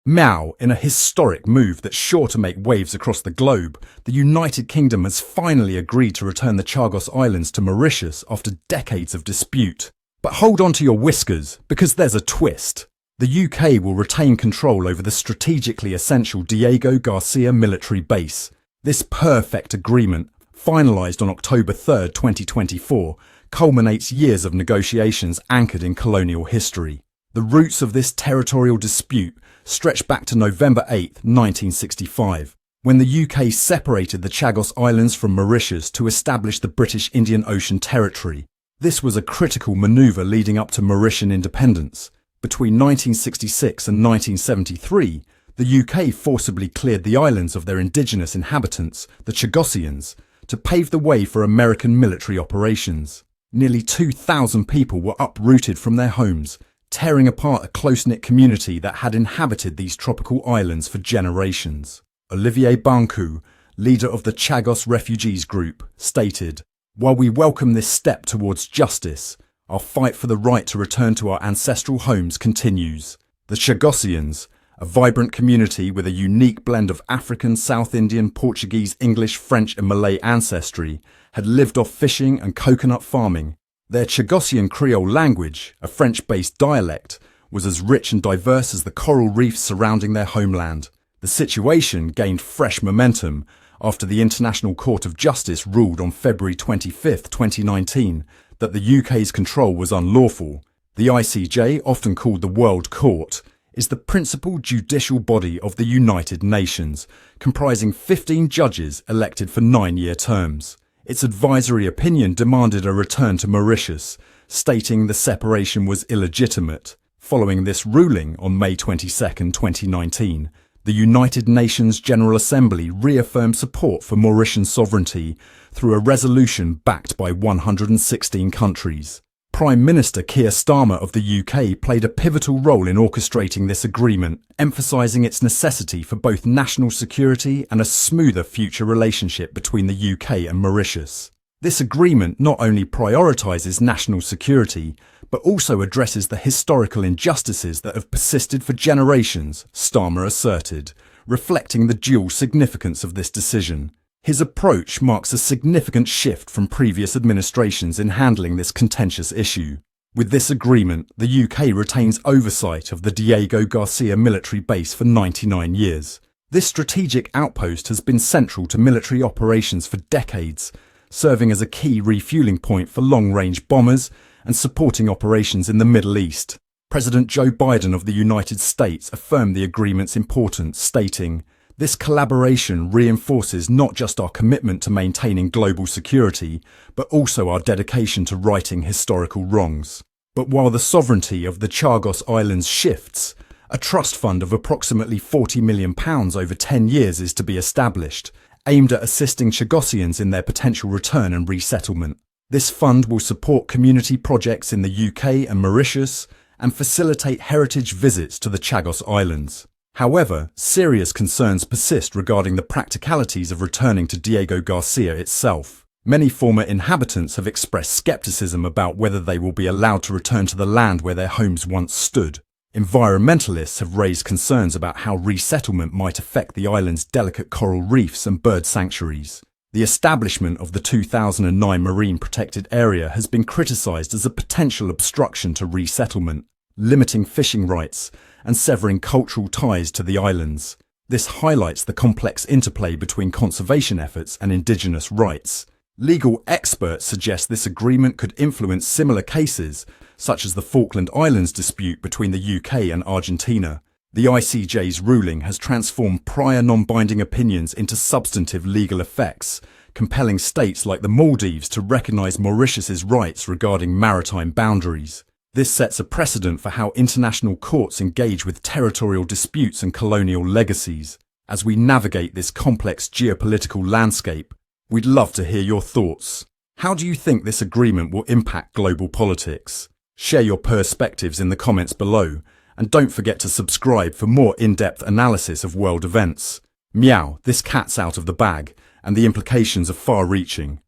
Now, in a historic move that's sure to make waves across the globe, the United Kingdom has finally agreed to return the Chagos Islands to Mauritius after decades of dispute. But hold on to your whiskers, because there's a twist. The UK will retain control over the strategically essential Diego Garcia military base. This perfect agreement, finalised on October 3, 2024, culminates years of negotiations anchored in colonial history. The roots of this territorial dispute stretch back to November 8, 1965, when the UK separated the Chagos Islands from Mauritius to establish the British Indian Ocean Territory. This was a critical manoeuvre leading up to Mauritian independence. Between 1966 and 1973, the UK forcibly cleared the islands of their indigenous inhabitants, the Chagossians, to pave the way for American military operations. Nearly 2,000 people were uprooted from their homes, tearing apart a close-knit community that had inhabited these tropical islands for generations. Olivier Bancu, leader of the Chagos refugees group, stated, "While we welcome this step towards justice, our fight for the right to return to our ancestral homes continues." The Chagossians, a vibrant community with a unique blend of African, South Indian, Portuguese, English, French and Malay ancestry, had lived off fishing and coconut farming. Their Chagossian Creole language, a French-based dialect, was as rich and diverse as the coral reefs surrounding their homeland. The situation gained fresh momentum after the International Court of Justice ruled on February 25, 2019, that the UK's control was unlawful. The ICJ, often called the World Court, is the principal judicial body of the United Nations, comprising 15 judges elected for 9-year terms. Its advisory opinion demanded a return to Mauritius, stating the separation was illegitimate. Following this ruling on May 22, 2019, the United Nations General Assembly reaffirmed support for Mauritian sovereignty through a resolution backed by 116 countries. Prime Minister Keir Starmer of the UK played a pivotal role in orchestrating this agreement, emphasising its necessity for both national security and a smoother future relationship between the UK and Mauritius. This agreement not only prioritises national security, but also addresses the historical injustices that have persisted for generations, Starmer asserted, reflecting the dual significance of this decision. His approach marks a significant shift from previous administrations in handling this contentious issue. With this agreement, the UK retains oversight of the Diego Garcia military base for 99 years. This strategic outpost has been central to military operations for decades, serving as a key refueling point for long-range bombers and supporting operations in the Middle East. President Joe Biden of the United States affirmed the agreement's importance, stating, "This collaboration reinforces not just our commitment to maintaining global security, but also our dedication to righting historical wrongs." But while the sovereignty of the Chagos Islands shifts, a trust fund of approximately £40 million over 10 years is to be established, aimed at assisting Chagossians in their potential return and resettlement. This fund will support community projects in the UK and Mauritius and facilitate heritage visits to the Chagos Islands. However, serious concerns persist regarding the practicalities of returning to Diego Garcia itself. Many former inhabitants have expressed skepticism about whether they will be allowed to return to the land where their homes once stood. Environmentalists have raised concerns about how resettlement might affect the island's delicate coral reefs and bird sanctuaries. The establishment of the 2009 Marine Protected Area has been criticised as a potential obstruction to resettlement, limiting fishing rights and severing cultural ties to the islands. This highlights the complex interplay between conservation efforts and indigenous rights. Legal experts suggest this agreement could influence similar cases, such as the Falkland Islands dispute between the UK and Argentina. The ICJ's ruling has transformed prior non-binding opinions into substantive legal effects, compelling states like the Maldives to recognise Mauritius's rights regarding maritime boundaries. This sets a precedent for how international courts engage with territorial disputes and colonial legacies. As we navigate this complex geopolitical landscape, we'd love to hear your thoughts. How do you think this agreement will impact global politics? Share your perspectives in the comments below, and don't forget to subscribe for more in-depth analysis of world events. Meow, this cat's out of the bag, and the implications are far-reaching.